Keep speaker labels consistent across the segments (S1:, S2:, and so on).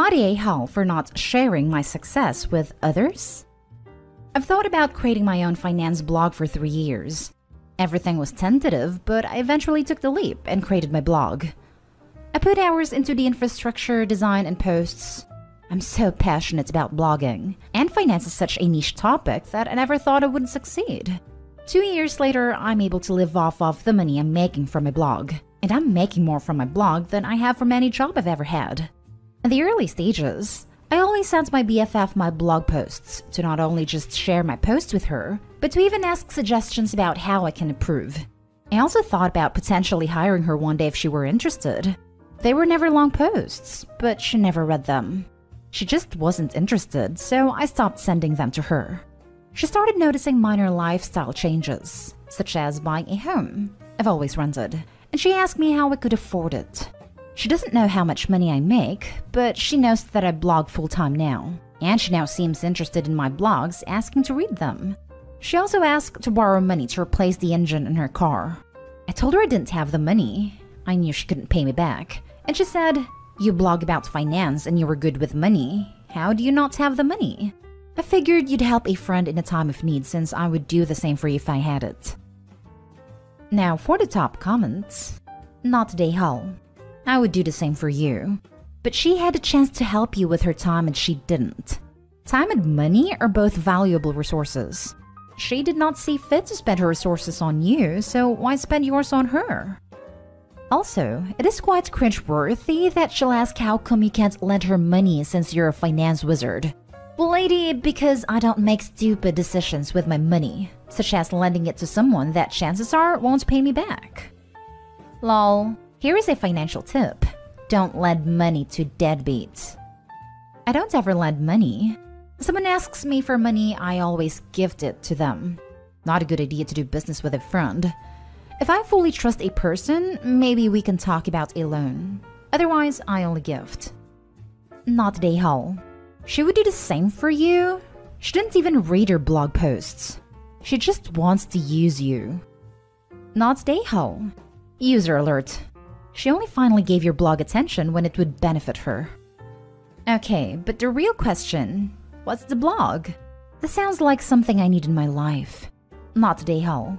S1: Am I the a-hole for not sharing my success with others? I've thought about creating my own finance blog for 3 years. Everything was tentative, but I eventually took the leap and created my blog. I put hours into the infrastructure, design, and posts. I'm so passionate about blogging, and finance is such a niche topic that I never thought I would succeed. 2 years later, I'm able to live off of the money I'm making from my blog, and I'm making more from my blog than I have from any job I've ever had. In the early stages, I always sent my BFF my blog posts to not only just share my posts with her, but to even ask suggestions about how I can improve. I also thought about potentially hiring her one day if she were interested. They were never long posts, but she never read them. She just wasn't interested, so I stopped sending them to her. She started noticing minor lifestyle changes, such as buying a home I've always rented, and she asked me how I could afford it. She doesn't know how much money I make, but she knows that I blog full-time now, and she now seems interested in my blogs, asking to read them. She also asked to borrow money to replace the engine in her car. I told her I didn't have the money. I knew she couldn't pay me back, and she said, "You blog about finance and you were good with money. How do you not have the money?" I figured you'd help a friend in a time of need since I would do the same for you if I had it. Now for the top comments. Not today, Hull. I would do the same for you. But she had a chance to help you with her time and she didn't. Time and money are both valuable resources. She did not see fit to spend her resources on you, so why spend yours on her? Also, it is quite cringe-worthy that she'll ask how come you can't lend her money since you're a finance wizard. Well, lady, because I don't make stupid decisions with my money, such as lending it to someone that chances are won't pay me back. Lol, here is a financial tip. Don't lend money to deadbeats. I don't ever lend money. Someone asks me for money, I always gift it to them. Not a good idea to do business with a friend. If I fully trust a person, maybe we can talk about a loan. Otherwise, I only gift. Not today, Hull. She would do the same for you. She didn't even read your blog posts. She just wants to use you. Not today, Hull. User alert. She only finally gave your blog attention when it would benefit her. Okay, but the real question, what's the blog? This sounds like something I need in my life. Not today, Hull.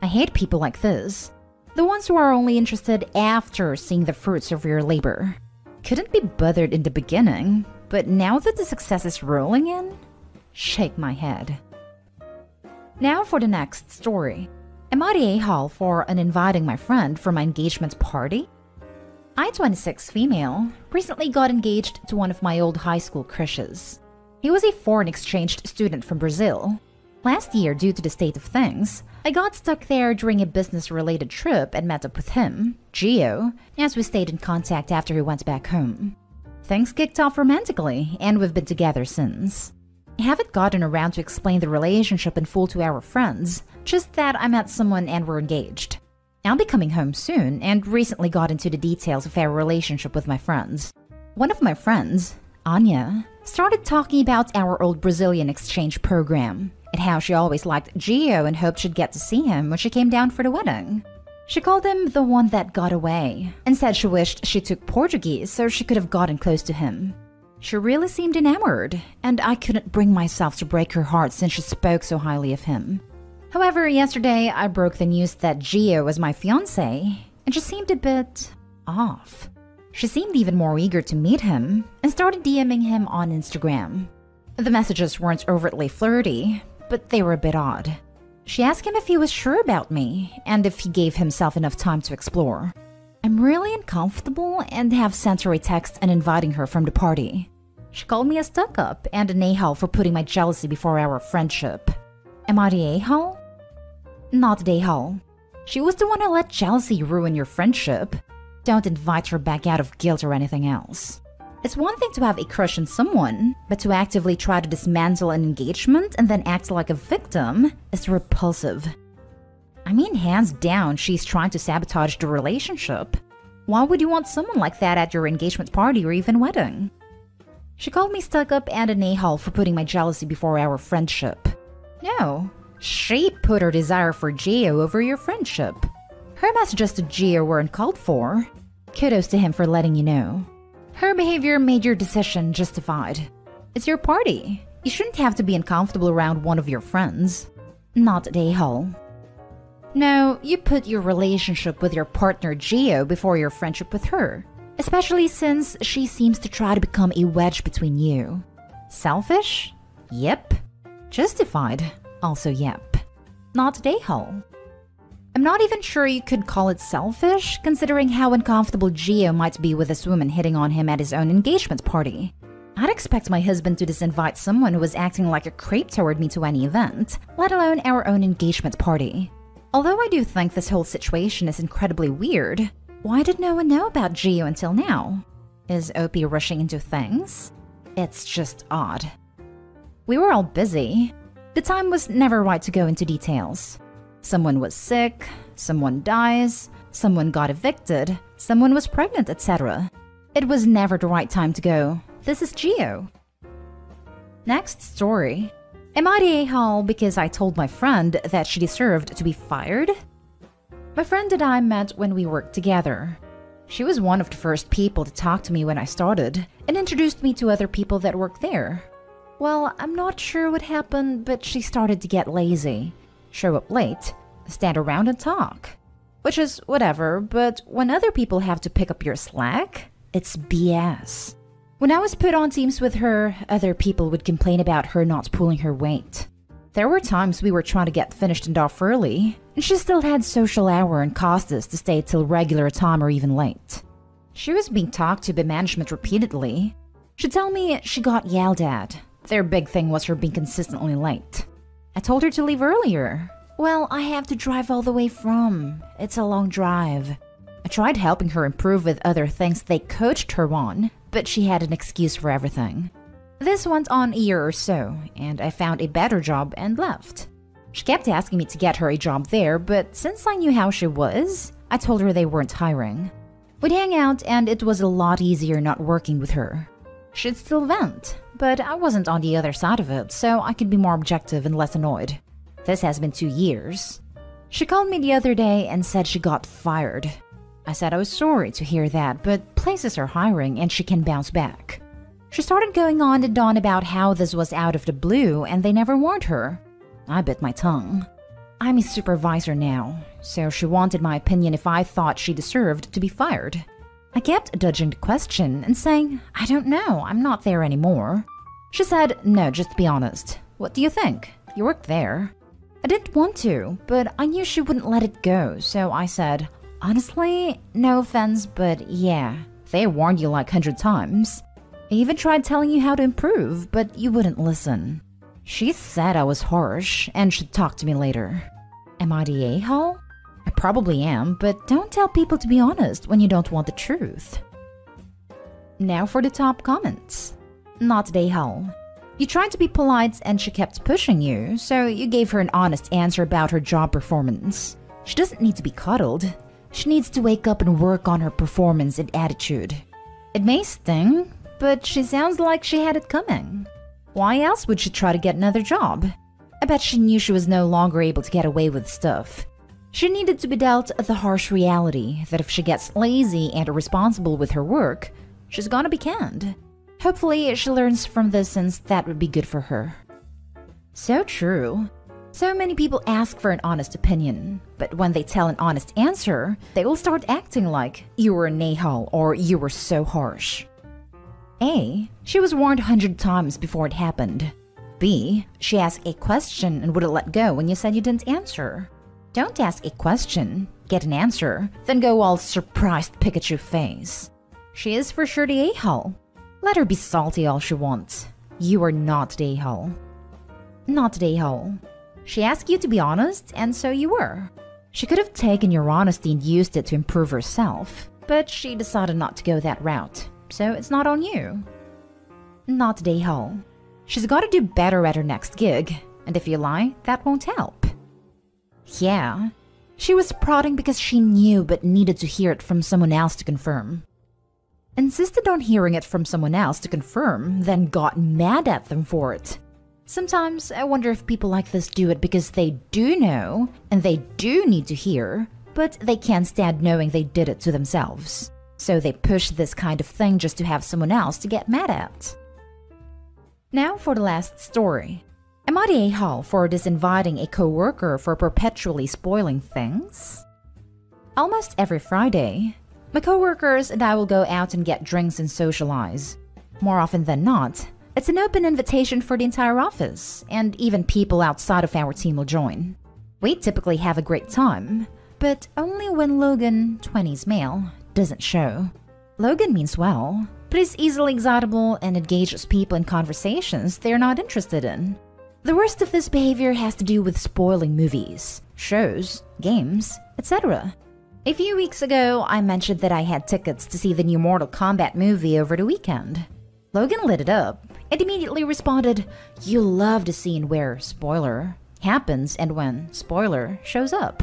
S1: I hate people like this. The ones who are only interested after seeing the fruits of your labor. Couldn't be bothered in the beginning, but now that the success is rolling in, shake my head. Now for the next story. Am I the a-hole for uninviting my friend for my engagement party? I, 26 female, recently got engaged to one of my old high school crushes. He was a foreign exchange student from Brazil. Last year, due to the state of things, I got stuck there during a business-related trip and met up with him, Gio, as we stayed in contact after he went back home. Things kicked off romantically, and we've been together since. I haven't gotten around to explain the relationship in full to our friends, just that I met someone and we're engaged. I'll be coming home soon, and recently got into the details of our relationship with my friends. One of my friends, Anya, started talking about our old Brazilian exchange program, and how she always liked Gio and hoped she'd get to see him when she came down for the wedding. She called him the one that got away, and said she wished she took Portuguese so she could have gotten close to him. She really seemed enamored, and I couldn't bring myself to break her heart since she spoke so highly of him. However, yesterday I broke the news that Gio was my fiancé, and she seemed a bit off. She seemed even more eager to meet him, and started DMing him on Instagram. The messages weren't overtly flirty, but they were a bit odd. She asked him if he was sure about me, and if he gave himself enough time to explore. I'm really uncomfortable and have sent her a text and inviting her from the party. She called me a stuck-up and an a-hole for putting my jealousy before our friendship. Am I the a-hole? Not the a-hole. She was the one who let jealousy ruin your friendship. Don't invite her back out of guilt or anything else. It's one thing to have a crush on someone, but to actively try to dismantle an engagement and then act like a victim is repulsive. I mean, hands down, she's trying to sabotage the relationship. Why would you want someone like that at your engagement party or even wedding? She called me stuck-up and an a-hole for putting my jealousy before our friendship. No, she put her desire for Gio over your friendship. Her messages to Gio weren't called for. Kudos to him for letting you know. Her behavior made your decision justified. It's your party. You shouldn't have to be uncomfortable around one of your friends. Not an a-hole. No, you put your relationship with your partner Gio before your friendship with her, especially since she seems to try to become a wedge between you. Selfish? Yep. Justified? Also yep. Not an a-hole. I'm not even sure you could call it selfish, considering how uncomfortable Gio might be with this woman hitting on him at his own engagement party. I'd expect my husband to disinvite someone who was acting like a creep toward me to any event, let alone our own engagement party. Although I do think this whole situation is incredibly weird, why did no one know about Gio until now? Is OP rushing into things? It's just odd. We were all busy. The time was never right to go into details. Someone was sick, someone dies, someone got evicted, someone was pregnant, etc. It was never the right time to go. This is Gio. Next story. Am I the a-hole because I told my friend that she deserved to be fired? My friend and I met when we worked together. She was one of the first people to talk to me when I started and introduced me to other people that worked there. Well, I'm not sure what happened, but she started to get lazy. Show up late, stand around and talk. Which is whatever, but when other people have to pick up your slack, it's BS. When I was put on teams with her, other people would complain about her not pulling her weight. There were times we were trying to get finished and off early, and she still had social hour and caused us to stay till regular time or even late. She was being talked to by management repeatedly. She'd tell me she got yelled at. Their big thing was her being consistently late. I told her to leave earlier. Well, I have to drive all the way from. It's a long drive. I tried helping her improve with other things they coached her on, but she had an excuse for everything. This went on a year or so, and I found a better job and left. She kept asking me to get her a job there, but since I knew how she was, I told her they weren't hiring. We'd hang out, and it was a lot easier not working with her. She'd still vent, but I wasn't on the other side of it, so I could be more objective and less annoyed. This has been 2 years. She called me the other day and said she got fired. I said I was sorry to hear that, but places are hiring and she can bounce back. She started going on and on about how this was out of the blue and they never warned her. I bit my tongue. I'm a supervisor now, so she wanted my opinion if I thought she deserved to be fired. I kept dodging the question and saying, I don't know, I'm not there anymore. She said, no, just be honest. What do you think? You worked there. I didn't want to, but I knew she wouldn't let it go, so I said, honestly, no offense, but yeah, they warned you like 100 times. I even tried telling you how to improve, but you wouldn't listen. She said I was harsh and should talk to me later. Am I the a-hole? I probably am, but don't tell people to be honest when you don't want the truth. Now for the top comments. Not the a-hole. You tried to be polite and she kept pushing you, so you gave her an honest answer about her job performance. She doesn't need to be cuddled. She needs to wake up and work on her performance and attitude. It may sting, but she sounds like she had it coming. Why else would she try to get another job? I bet she knew she was no longer able to get away with stuff. She needed to be dealt the harsh reality that if she gets lazy and irresponsible with her work, she's gonna be canned. Hopefully, she learns from this since that would be good for her. So true. So many people ask for an honest opinion, but when they tell an honest answer, they will start acting like you were an a-hole or you were so harsh. A. She was warned 100 times before it happened. B. She asked a question and wouldn't let go when you said you didn't answer. Don't ask a question, get an answer, then go all surprised Pikachu face. She is for sure the a-hole. Let her be salty all she wants. You are not the a-hole. Not the a-hole. She asked you to be honest, and so you were. She could have taken your honesty and used it to improve herself, but she decided not to go that route, so it's not on you. Not the a-hole. She's got to do better at her next gig, and if you lie, that won't help. Yeah, she was prodding because she knew but needed to hear it from someone else to confirm. Insisted on hearing it from someone else to confirm, then got mad at them for it. Sometimes I wonder if people like this do it because they do know, and they do need to hear, but they can't stand knowing they did it to themselves. So they push this kind of thing just to have someone else to get mad at. Now for the last story. Am I the a-hole for disinviting a coworker for perpetually spoiling things? Almost every Friday, my coworkers and I will go out and get drinks and socialize. More often than not, it's an open invitation for the entire office, and even people outside of our team will join. We typically have a great time, but only when Logan, 20s male, doesn't show. Logan means well, but is easily excitable and engages people in conversations they're not interested in. The worst of this behavior has to do with spoiling movies, shows, games, etc. A few weeks ago, I mentioned that I had tickets to see the new Mortal Kombat movie over the weekend. Logan lit it up and immediately responded, "You love the scene where, spoiler, happens and when, spoiler, shows up."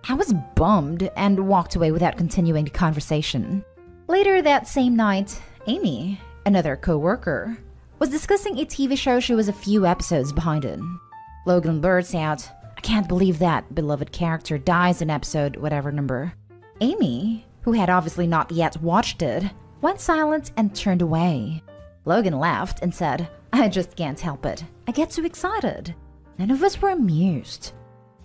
S1: I was bummed and walked away without continuing the conversation. Later that same night, Amy, another co-worker, was discussing a TV show she was a few episodes behind in. Logan blurts out, "I can't believe that beloved character dies in episode whatever number." Amy, who had obviously not yet watched it, went silent and turned away. Logan laughed and said, "I just can't help it. I get too excited." None of us were amused.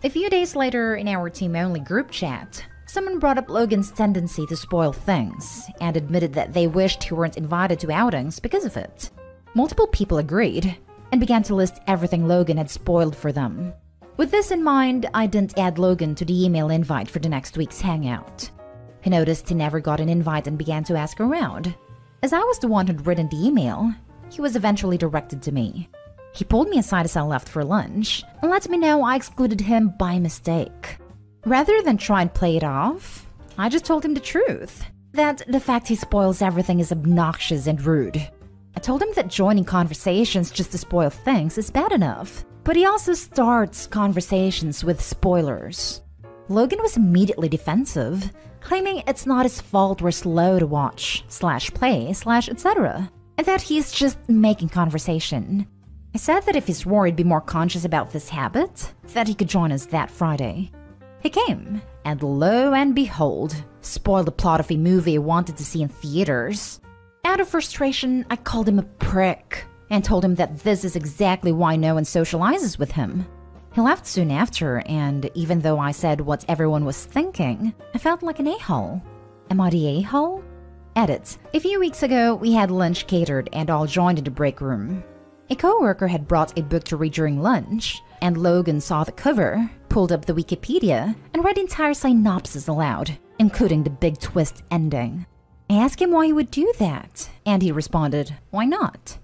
S1: A few days later, in our team-only group chat, someone brought up Logan's tendency to spoil things and admitted that they wished he weren't invited to outings because of it. Multiple people agreed and began to list everything Logan had spoiled for them. With this in mind, I didn't add Logan to the email invite for the next week's hangout. He noticed he never got an invite and began to ask around. As I was the one who'd written the email, he was eventually directed to me. He pulled me aside as I left for lunch and let me know I excluded him by mistake. Rather than try and play it off, I just told him the truth, that the fact he spoils everything is obnoxious and rude. I told him that joining conversations just to spoil things is bad enough, but he also starts conversations with spoilers. Logan was immediately defensive, claiming it's not his fault we're slow to watch, /play, etc., and that he's just making conversation. I said that if he swore he'd be more conscious about this habit, that he could join us that Friday. He came, and lo and behold, spoiled the plot of a movie he wanted to see in theaters. Out of frustration, I called him a prick and told him that this is exactly why no one socializes with him. He left soon after, and even though I said what everyone was thinking, I felt like an a-hole. Am I the a-hole? Edit. A few weeks ago, we had lunch catered and all joined in the break room. A co-worker had brought a book to read during lunch, and Logan saw the cover, pulled up the Wikipedia, and read the entire synopsis aloud, including the big twist ending. I asked him why he would do that, and he responded, "Why not?"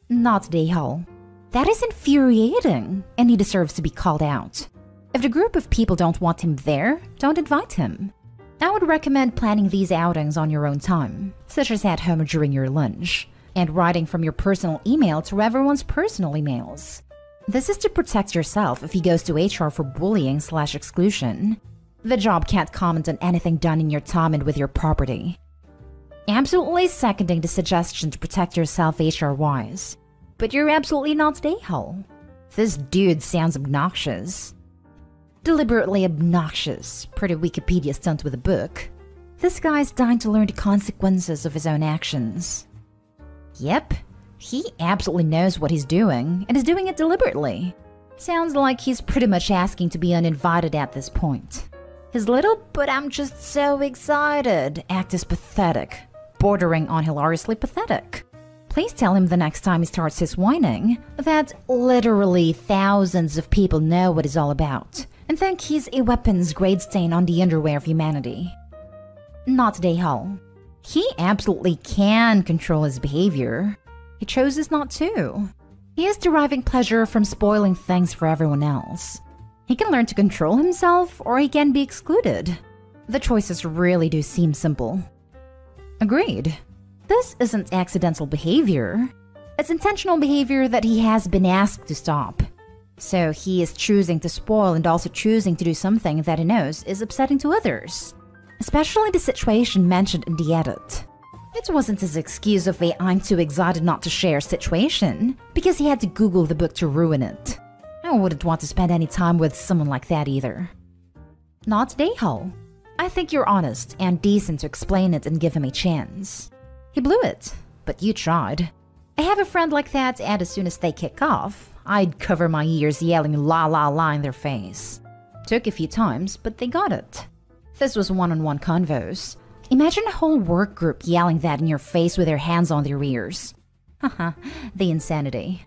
S1: Not the a-hole. That is infuriating, and he deserves to be called out. If the group of people don't want him there, don't invite him. I would recommend planning these outings on your own time, such as at home during your lunch, and writing from your personal email to everyone's personal emails. This is to protect yourself if he goes to HR for bullying/exclusion. The job can't comment on anything done in your time and with your property. Absolutely seconding the suggestion to protect yourself HR-wise. But you're absolutely not the a-hole. This dude sounds obnoxious. Deliberately obnoxious, per the Wikipedia stunt with a book. This guy's dying to learn the consequences of his own actions. Yep, he absolutely knows what he's doing, and is doing it deliberately. Sounds like he's pretty much asking to be uninvited at this point. His little "but I'm just so excited" act is pathetic, bordering on hilariously pathetic. Please tell him the next time he starts his whining that literally thousands of people know what he's all about, and think he's a weapons-grade stain on the underwear of humanity. Not the a-hole. He absolutely can control his behavior. He chooses not to. He is deriving pleasure from spoiling things for everyone else. He can learn to control himself, or he can be excluded. The choices really do seem simple. Agreed. This isn't accidental behavior. It's intentional behavior that he has been asked to stop. So he is choosing to spoil and also choosing to do something that he knows is upsetting to others. Especially the situation mentioned in the edit. It wasn't his excuse of a "I'm too excited not to share" situation, because he had to Google the book to ruin it. I wouldn't want to spend any time with someone like that either. Not the a-hole. I think you're honest and decent to explain it and give him a chance. He blew it, but you tried. I have a friend like that, and as soon as they kick off, I'd cover my ears yelling la la la in their face. Took a few times, but they got it. This was one-on-one convos. Imagine a whole work group yelling that in your face with their hands on their ears. Haha, the insanity.